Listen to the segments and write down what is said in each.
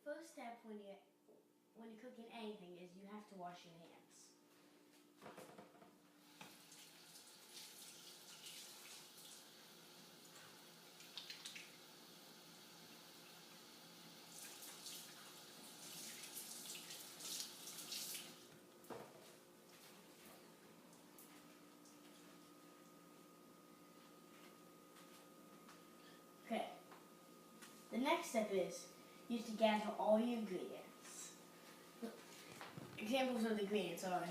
first step when you're cooking anything is you have to wash your hands. Okay. The next step is you have to gather all your ingredients. Examples of the ingredients are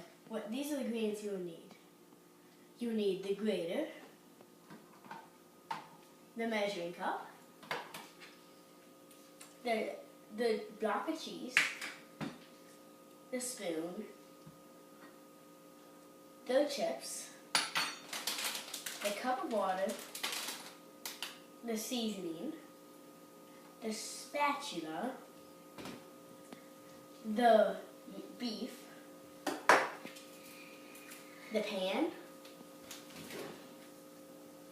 these are the ingredients you will need. You will need the grater, the measuring cup, the block of cheese, the spoon, the chips, the cup of water, the seasoning, the spatula, the beef, the pan,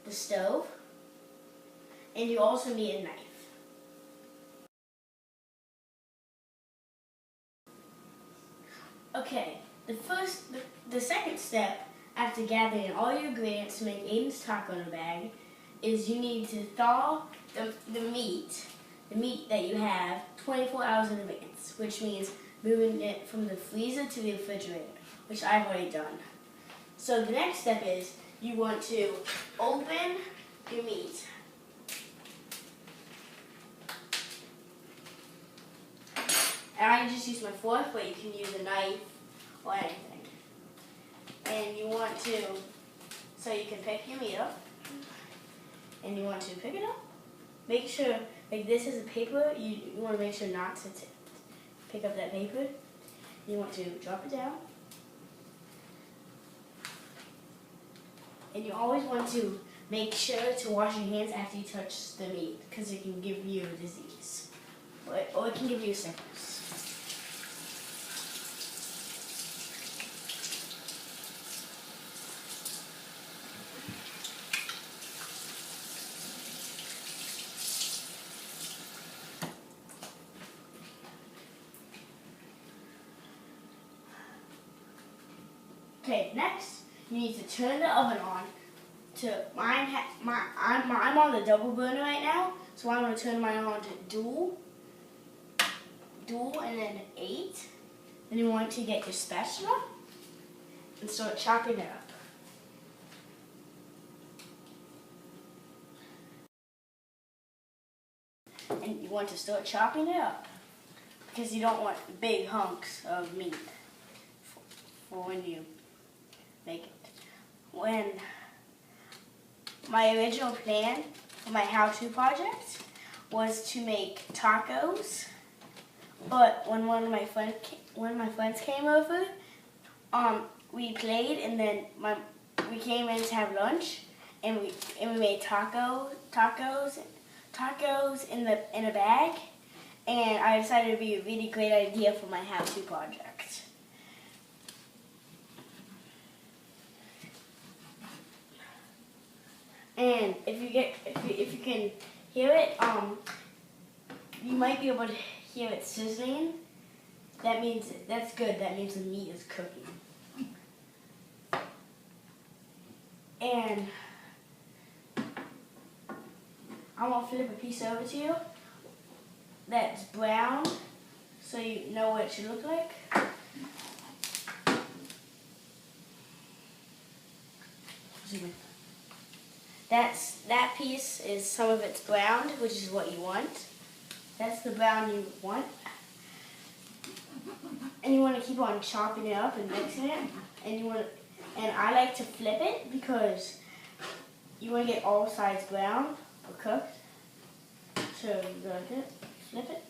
the stove, and you also need a knife. Okay, the second step after gathering all your ingredients to make Aidan's taco in a bag is you need to thaw the meat that you have 24 hours in advance, which means moving it from the freezer to the refrigerator, which I've already done. So the next step is you want to open your meat. And I just use my fork, but you can use a knife or anything. And you want to, so you can pick your meat up. And you want to pick it up. Make sure, like this is a paper, you want to make sure not to pick up that paper. You want to drop it down. And you always want to make sure to wash your hands after you touch the meat, because it can give you a disease. Or it can give you sickness. Okay, next you need to turn the oven on. I'm on the double burner right now, so I'm going to turn mine on to dual, and then 8. Then you want to get your spatula and start chopping it up. And you want to start chopping it up because you don't want big hunks of meat for when you make it. When my original plan for my how-to project was to make tacos, but when one of my friends came over, we played, and then we came in to have lunch, and we made tacos in a bag, and I decided it would be a really great idea for my how-to project. And if you can hear it, you might be able to hear it sizzling. That's good. That means the meat is cooking. And I'm gonna flip a piece over to you that's brown, so you know what it should look like. That piece is some of it's browned, which is what you want. That's the brown you want. And you want to keep on chopping it up and mixing it. And I like to flip it because you want to get all sides brown or cooked. So you go like it, flip it.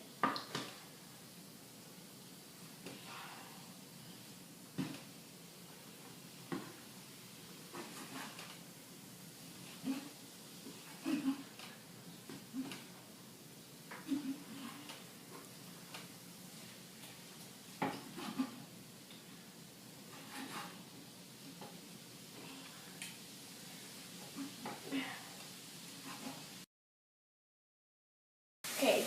Okay,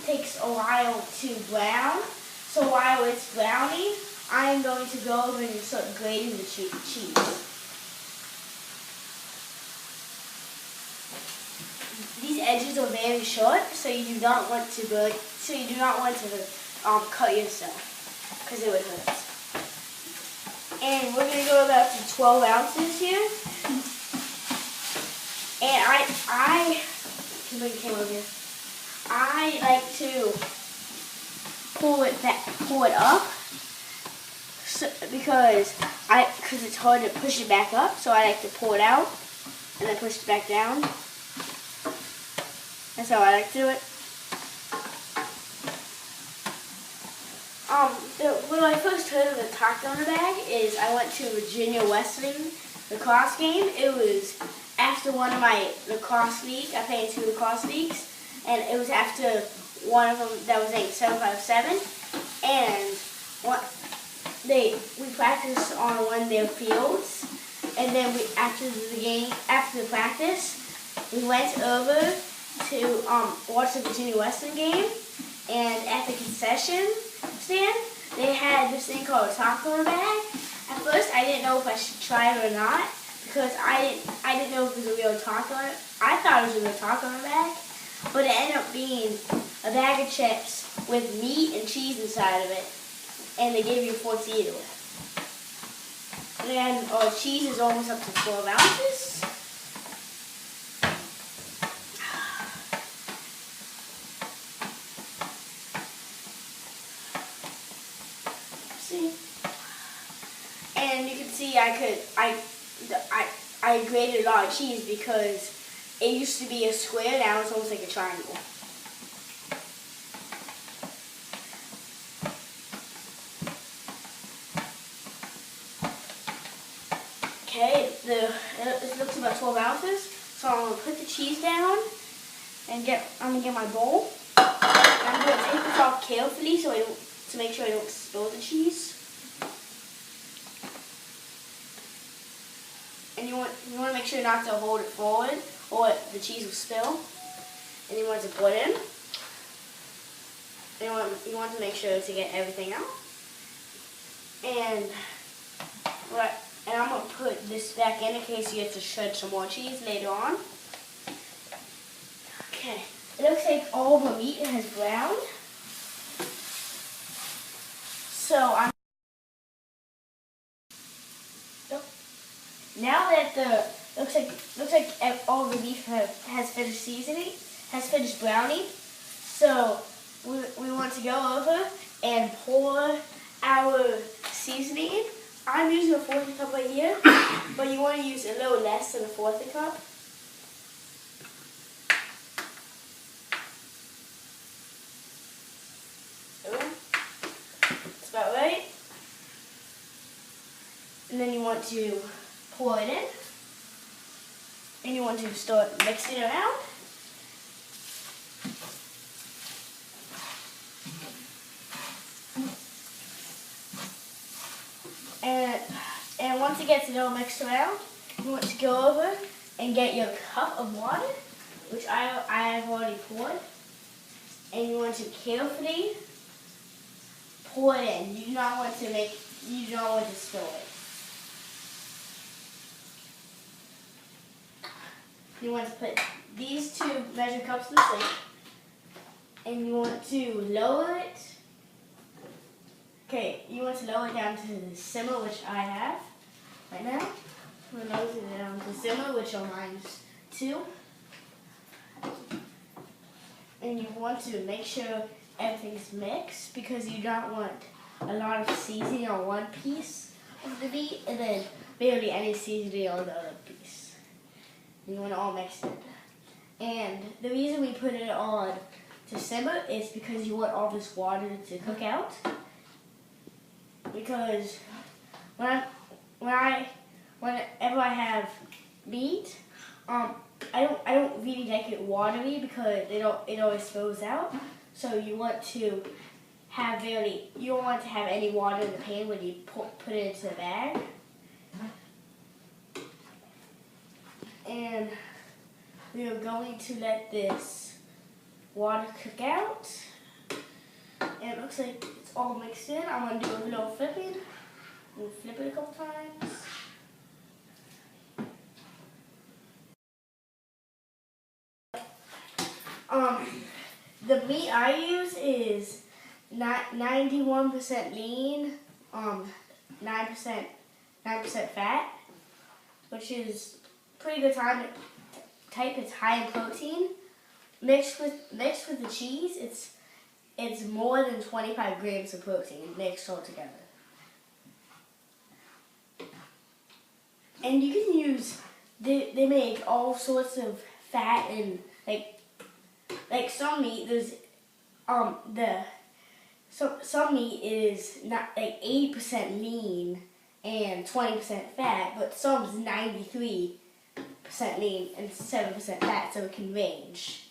takes a while to brown. So while it's browning, I'm going to go over and start grating the cheese. These edges are very short, so you do not want to cut yourself, because it would hurt. And we're going to go about to 12 ounces here. And can bring the camera over here. I like to pull it up, because it's hard to push it back up. So I like to pull it out and then push it back down. That's how I like to do it. When I first heard of the taco in a bag is I went to Virginia Western lacrosse game. It was after one of my lacrosse leagues. I played in 2 lacrosse leagues, and it was after one of them that was named 757. And we practiced on one of their fields, and then after the practice, we went over to watch the Virginia Western game, and at the concession stand, they had this thing called a taco in a bag. At first, I didn't know if I should try it or not, because I didn't know if it was a real taco. I thought it was a real taco in a bag, but it ended up being a bag of chips with meat and cheese inside of it, and they gave you a fork to eat it with. And our cheese is almost up to 12 ounces. And you can see I grated a lot of cheese because it used to be a square, now it's almost like a triangle. Okay, it looks about 12 ounces, so I'm going to put the cheese down and I'm going to get my bowl. And I'm going to take this off carefully to make sure I don't spill the cheese. And you want to make sure not to hold it forward or the cheese will spill. And you want to put in. And you want to make sure to get everything out. And I'm going to put this back in case you have to shred some more cheese later on. Okay, it looks like all the meat has browned. So now that looks like all the beef has finished seasoning, has finished browning. So we want to go over and pour our seasoning. I'm using a 1/4 cup right here, but you want to use a little less than a 1/4 cup. That's about right. And then you want to pour it in. And you want to start mixing it around. And once it gets all mixed around, you want to go over and get your cup of water, which I have already poured. And you want to carefully pour it in. You do not want to spill it. You want to put these 2 measured cups in the sink, and you want to lower it. Okay, you want to lower it down to the simmer, which I have right now. I'm going to lower it down to simmer, which on mine is 2. And you want to make sure everything's mixed, because you don't want a lot of seasoning on one piece of the meat and then barely any seasoning on the other piece. You want it all mixed in. And the reason we put it on to simmer is because you want all this water to cook out. Because whenever I have meat, I don't really like it watery because it always spills out. So you want to have you don't want to have any water in the pan when you put it into the bag. And we are going to let this water cook out it looks like it's all mixed in. I'm going to do a little flipping. We'll flip it a couple times. The meat I use is 91% lean, 9% fat, which is pretty good type. It's high in protein. Mixed with the cheese, it's more than 25 grams of protein mixed all together. And you can use, they make all sorts of fat and like some meat, there's some meat is not like 80% lean and 20% fat, but some's 93% lean and 7% fat, so it can range.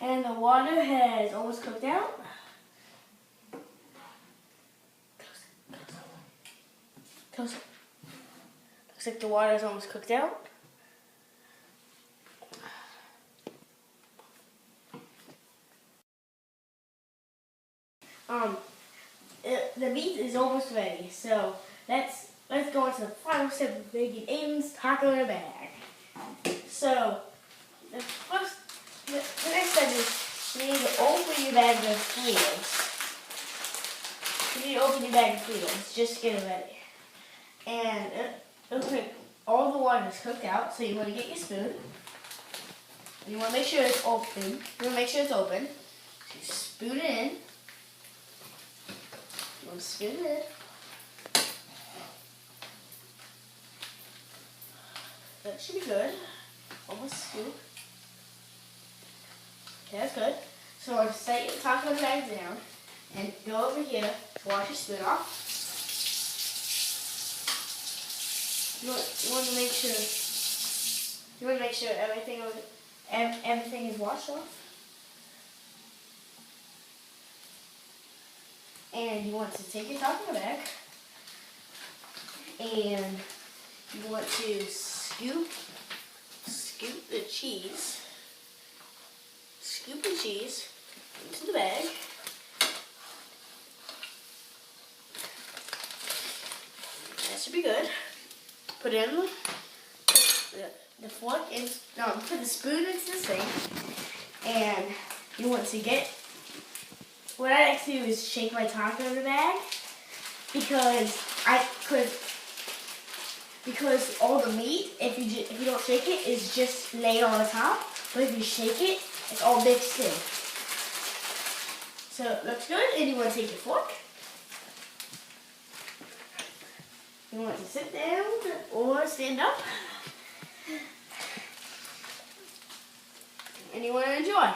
And the water has almost cooked out. Close it. Looks like the water is almost cooked out. The meat is almost ready, so let's go into the final step of making Aidan's taco in a bag. So the next step is you need to open your bag of Fritos. You need to open your bag of Fritos just to get it ready. And it looks like all the water is cooked out, so you want to get your spoon. And you want to make sure it's open. So you spoon it in. You want to spoon it in. That should be good. Almost scoop. Okay, that's good. So I want to set your taco bag down and go over here to wash your spoon off. You want to make sure everything is washed off. And you want to take your taco bag and you want to scoop the cheese. Scoop the cheese into the bag. That should be good. Put the fork in. No, put the spoon into the sink, and you want to get. What I like to do is shake my taco in the bag because all the meat, if you don't shake it, is just laid on the top. But if you shake it, it's all mixed in. So it looks good, and you want to take your fork. You want to sit down or stand up. And you want to enjoy.